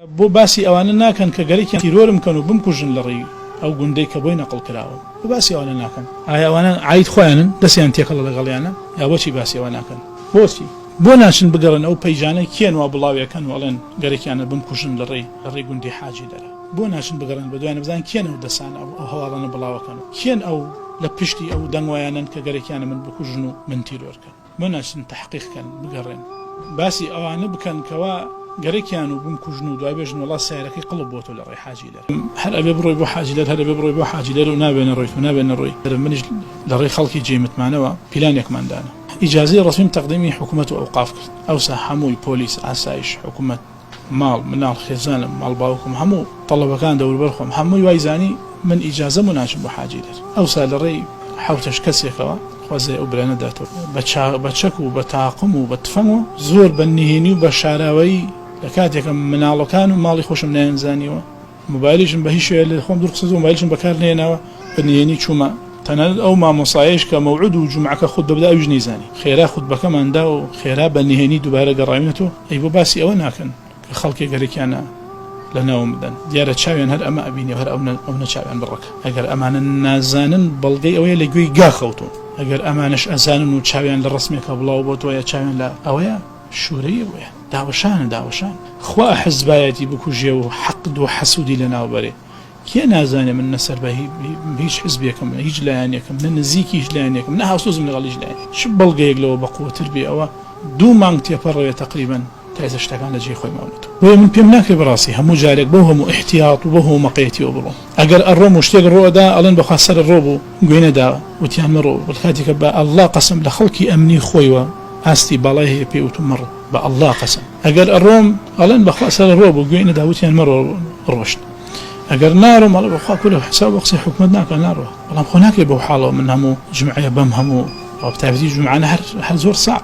بۆ باسی ئەوانە ناکەن کە گەرەێکیان تیرۆرم کەن و بمکوژن لە ڕێی ئەو گوندەی کە بۆی نەقڵ کراوە بۆ باسی ئەوانە ناکەن. ئایا ئەوانە عید خۆیانن دەستیان تێکەڵ لەگەڵیانە یا بۆچی باسی ئەوە ناکەن؟ بۆچی بۆ ناچن بگەڕن ئەو پەیجانەی کێن وا بڵاویەکەن وڵێن گەرەێکیانە بمکوژن لە ڕێی گوندی حاجی دەرە؟ بۆ ناچن بگەڕن بە دوایانە بزان کێن ئەو دەسان ئەو هەواڵانە بڵاوەکەن و کێن ئەو لە پشتی ئەو دەنگوایانن کە گەرەێکیانە من بکوژن و من تیرۆرکەن؟ بۆ ناچن تەحقیقکەن بگەڕێن باسی ئەوانە بکەن کەوا گەرەێکیان و بمکوژن و دوای بێژن وڵا سایرەکەی قڵب بۆ تۆ لە ڕێی حاجی دەر هەر ئەبێ بڕۆی بۆ حاجی دەر هەر ئەبێ بڕۆی بۆ حاجی دەر و نابێنە ڕۆیت و نابێنە ڕۆی منیش لە ڕێی خەڵکی جێمتمانەوە پیلانێکماندانە ئیجازەی ڕەسمی تەقدیمی حکوومەت و ئەوقاف کرد ئەوسا هەمووی پۆلیس ئاسایش حکوومەت ماڵ مناڵ خێزانم ماڵ باوکم هەموو تەڵەبەکان دەوروبەر خۆم هەمووی وایزانی من ئیجازەم و ناچم بۆ حاجی دەر ئەوسا لە ڕێی حوتەش کەسێکەوە خوازێ ئەو برانە داتۆ بە چەک و بە تاقم و بە تفەنگ و زۆر بە نهێنی و بە شاراوەیی لە کاتێکم مناڵەکان و ماڵی خۆشم نایەنزانیوە موبایلیشم بە هیچ شوێ لە خۆم دوورقسە و موبایلشم بەکار نێناوە بە نهێنی چوومە تەنانەت ئەو مامۆسایش کە مەوعود و جومعەکە خود بەبدا ئەویش نەیزانی خێرا خودبەکەماندا و خێرا بە نهێنی دووبارە گەڕاوینەوە ئەی بۆ باسی ئەوە ناکەن کە خەڵکی گەرەێکیانە لە ناوم بدەن دیارە چاویان هەر ئەمە ئەبینێ هەر ئەو نەچاویان بڕەکە ئەگەر ئەمانە نازانن بەڵگەی ئەوەیە لە گوێی گاخەوتون ئەگەر ئەمانش ئەزانن و چاویان لە ڕسمێکە بڵاو بۆ تۆیە چاویان لە ئەوەیە شوورەیە بۆیە داوەشان خوا حزبایەتی بکوژێ و حەقد و حەسوودی لە ناوبەرێ کێ نازانێ من نەسەر بە هیچ حزبێکم هیچ لایەنێکم نە نزیکی هیچ لایەنێکم نە هاوسۆزم لەگەڵ هیچ لایەنێک چ بەڵگەیەک لەوە بەقووەتر بێ ئەوە 2 مانگ تێپەڕەوێت تەقریبەن تایزە شتەکان لە جێی خۆی ماونێتەوە بۆیە من پێم ناکرێ بەڕاستی هەموو جارێک بەو هەموو احتیاط و بە هەموو مەقەیەتیەوە بڕۆم ئەگەر ئەڕۆم و شتێک ڕۆدا ئەڵێن بەخوا سەرە ڕۆ بوو گوێنەدا وتیان مەڕۆ بەکاتێکە بە ئەڵڵا قەسەم لە خەڵکی ئەمنی خۆیوە ئاستی باڵای هەیە پێ وتم مەڕۆ بە ئەڵڵا قەسەم ئەگەر ئەڕۆم ئەڵێن بەخوا سەرە ڕۆ بوو گوێنەدا وتیان مەڕۆ ڕۆشت ئەگەر ناڕۆم ئەڵێ بەخوا کولە حساب بە قسەی حکومەت ناکە ناڕۆ بەڵام خۆ ناکرێ بەو حاڵەوە من هەموو جمعەیە بەم هەموو تایبەتی جمعانە هەر زۆر ساعب